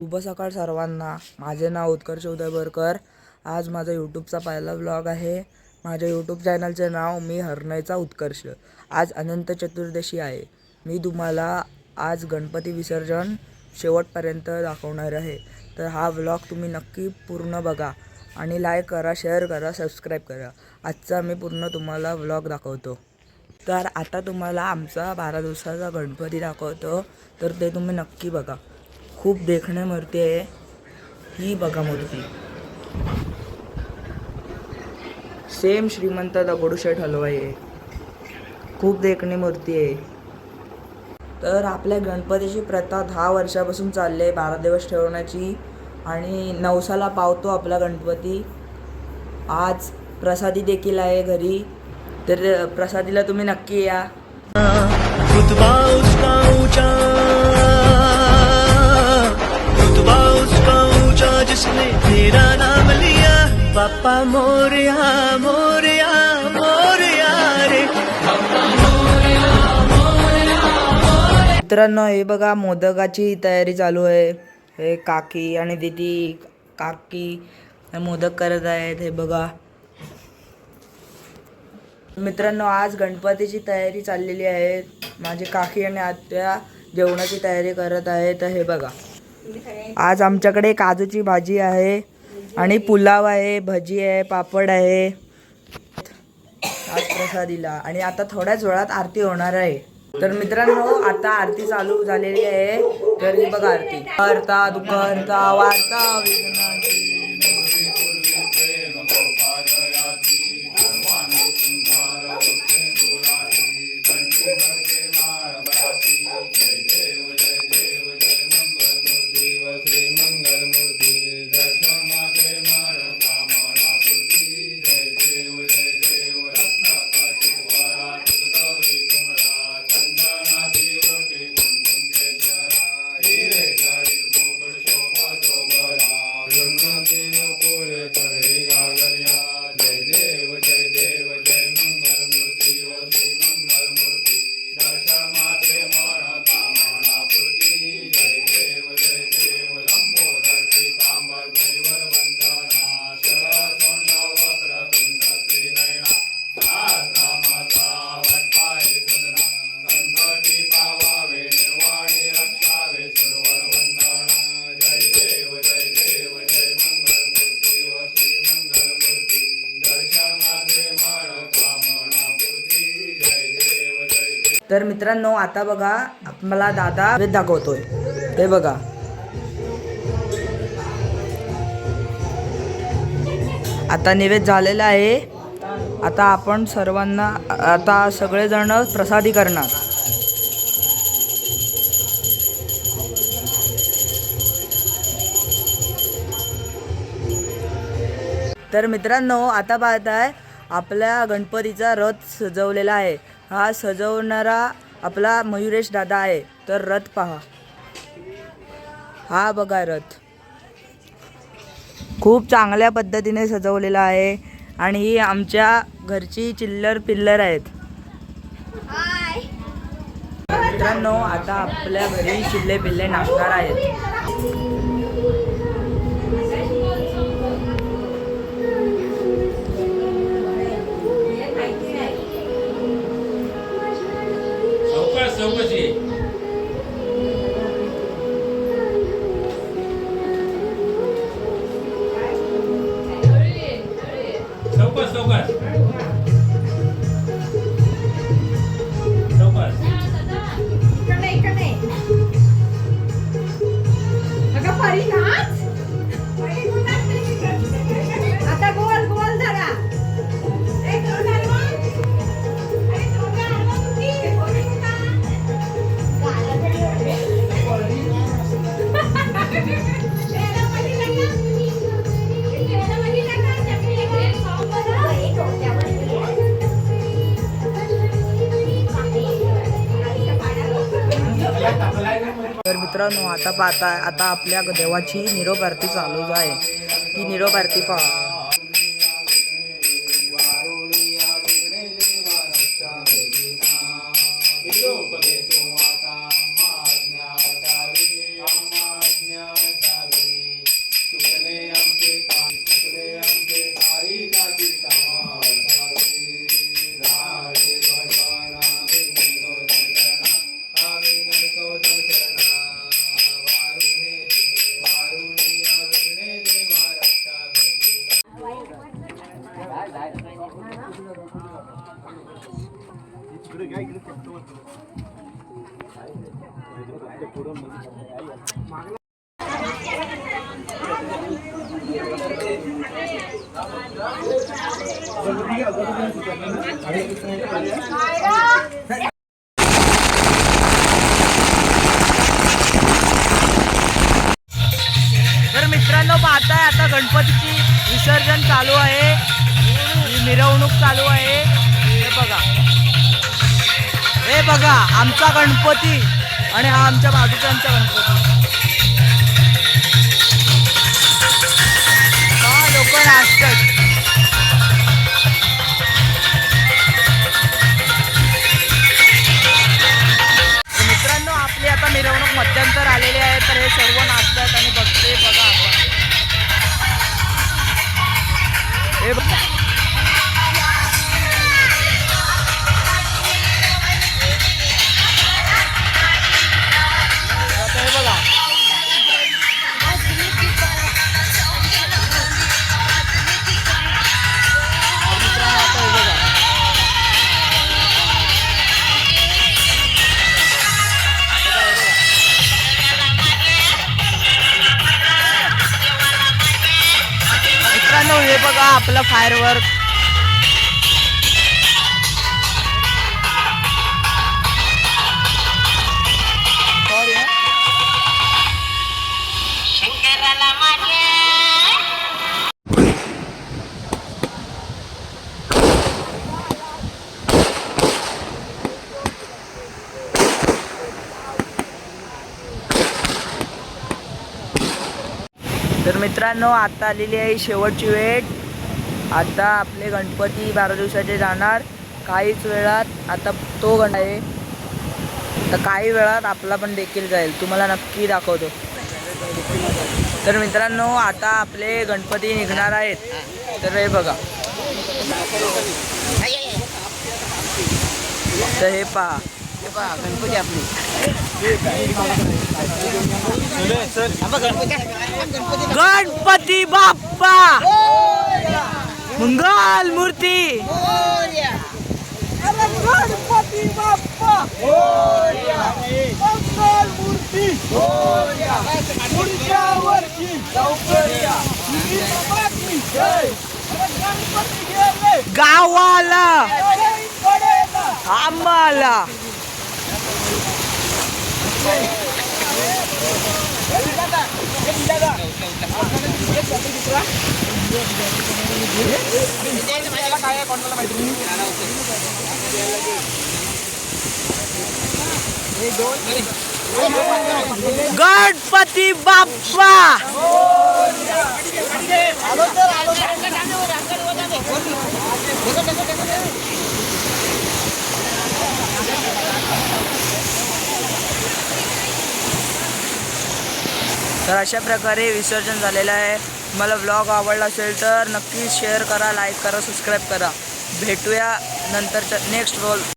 शुभ सकाळ सर्वांना. माझे नाव उत्कर्ष उदयवरकर. आज माझा यूट्यूबचा पहिला व्लॉग आहे. माझ्या यूट्यूब चॅनलचे नाव मी हरणाईचा उत्कर्ष. आज अनंत चतुर्दशी आहे. मी तुम्हाला आज गणपती विसर्जन शेवटपर्यंत दाखवणार आहे. तर हा व्लॉग तुम्ही नक्की पूर्ण बघा आणि लाईक करा, शेअर करा, सबस्क्राईब करा. आजचा मी पूर्ण तुम्हाला व्लॉग दाखवतो. तर आता तुम्हाला आमचा 12 दिवसाचा गणपती दाखवतो. तर ते तुम्ही नक्की बघा. खूप देखणे मूर्ती आहे ही. बघा मूर्ती सेम श्रीमंत दगडूशेठ हलवाई आहे. खूप देखणी मूर्ती आहे. तर आपल्या गणपतीची प्रथा 10 वर्षापासून चालली आहे 12 दिवस ठेवण्याची. आणि नवसाला पावतो आपला गणपती. आज प्रसादी देखील आहे घरी. तर प्रसादीला तुम्ही नक्की या. जिसने तेरा नाम लिया बापा मोरया मोरया मोरया रे बापा मोरया मोरया. मित्रांनो, हे बघा मोदकाची तयारी चालू आहे. हे काकी आणि दीदी काकी मोदक करत आहेत. हे बघा मित्रांनो, आज गणपतीची तयारी चाललेली आहे. माझी काकी आणि आत्या जेवणाची तयारी करत आहेत. तर हे बघा, आज आमच्याकडे काजूची भाजी आहे आणि पुलाव आहे, भजी आहे, पापड आहे आज प्रसादीला. आणि आता थोड्याच वेळात आरती होणार आहे. तर मित्रांनो, आता आरती चालू झालेली आहे. तर ही बघा आरती. करता दुखहर्ता वार्ता विघ्नाची तर मित्रांनो, आता बघा मला दादा दाखवतोय. हे बघा, आता नैवेद्य झालेला आहे. आता आपण सर्वांना आता सगळेजण प्रसादी करणार. तर मित्रांनो, आता पाहताय आपल्या गणपतीचा रथ सजवलेला आहे. हा सजवणारा आपला मयुरेश दादा आहे. तर रथ पहा, हा बघा रथ खूप चांगल्या पद्धतीने सजवलेला आहे. आणि ही आमच्या घरची चिल्लर पिल्लर आहेत. मित्रांनो, आता आपल्या घरी चिल्ले पिल्ले नाचणार आहेत. तर मित्रांनो, आता पाहता आता आपल्या देवाची निरोप आरती चालू आहे. ती निरोप आरती पहा. निरोप देतो आता तर मित्रांनो पाहताय आता गणपतीची विसर्जन चालू आहे, ही मिरवणूक चालू आहे. हे बघा आमचा गणपती आणि हा आमच्या बाजूच्यांचा गणपती. हा लोक नाचतात. मित्रांनो आपली आता मिरवणूक मध्यंतर आलेली आहे, तर हे सर्व नाचतात आणि बघते बघा आपण. हे बघा हे बघा आपलं फायरवर्क. तर मित्रांनो आता आलेली आहे शेवटची वेळ. आता आपले गणपती 12 दिवसाचे जाणार. काहीच वेळात आता तो गण आहे, तर काही वेळात आपला पण देखील जाईल, तुम्हाला नक्की दाखवतो. तर मित्रांनो आता आपले गणपती निघणार आहेत. तर हे बघा, तर हे पहा गणपती आपली. गणपती बाप्पा मंगल मूर्ती. गणपती बाप्पा मंगल मूर्ती. गावाला आम्हाला गणपती बाप्पा. तर अशा प्रकारे विसर्जन झालेलं आहे. तुम्हाला व्लॉग आवडला असेल तर नक्की शेअर करा, लाईक करा, सबस्क्राईब करा. भेटूया नंतरच्या नेक्स्ट व्लॉग.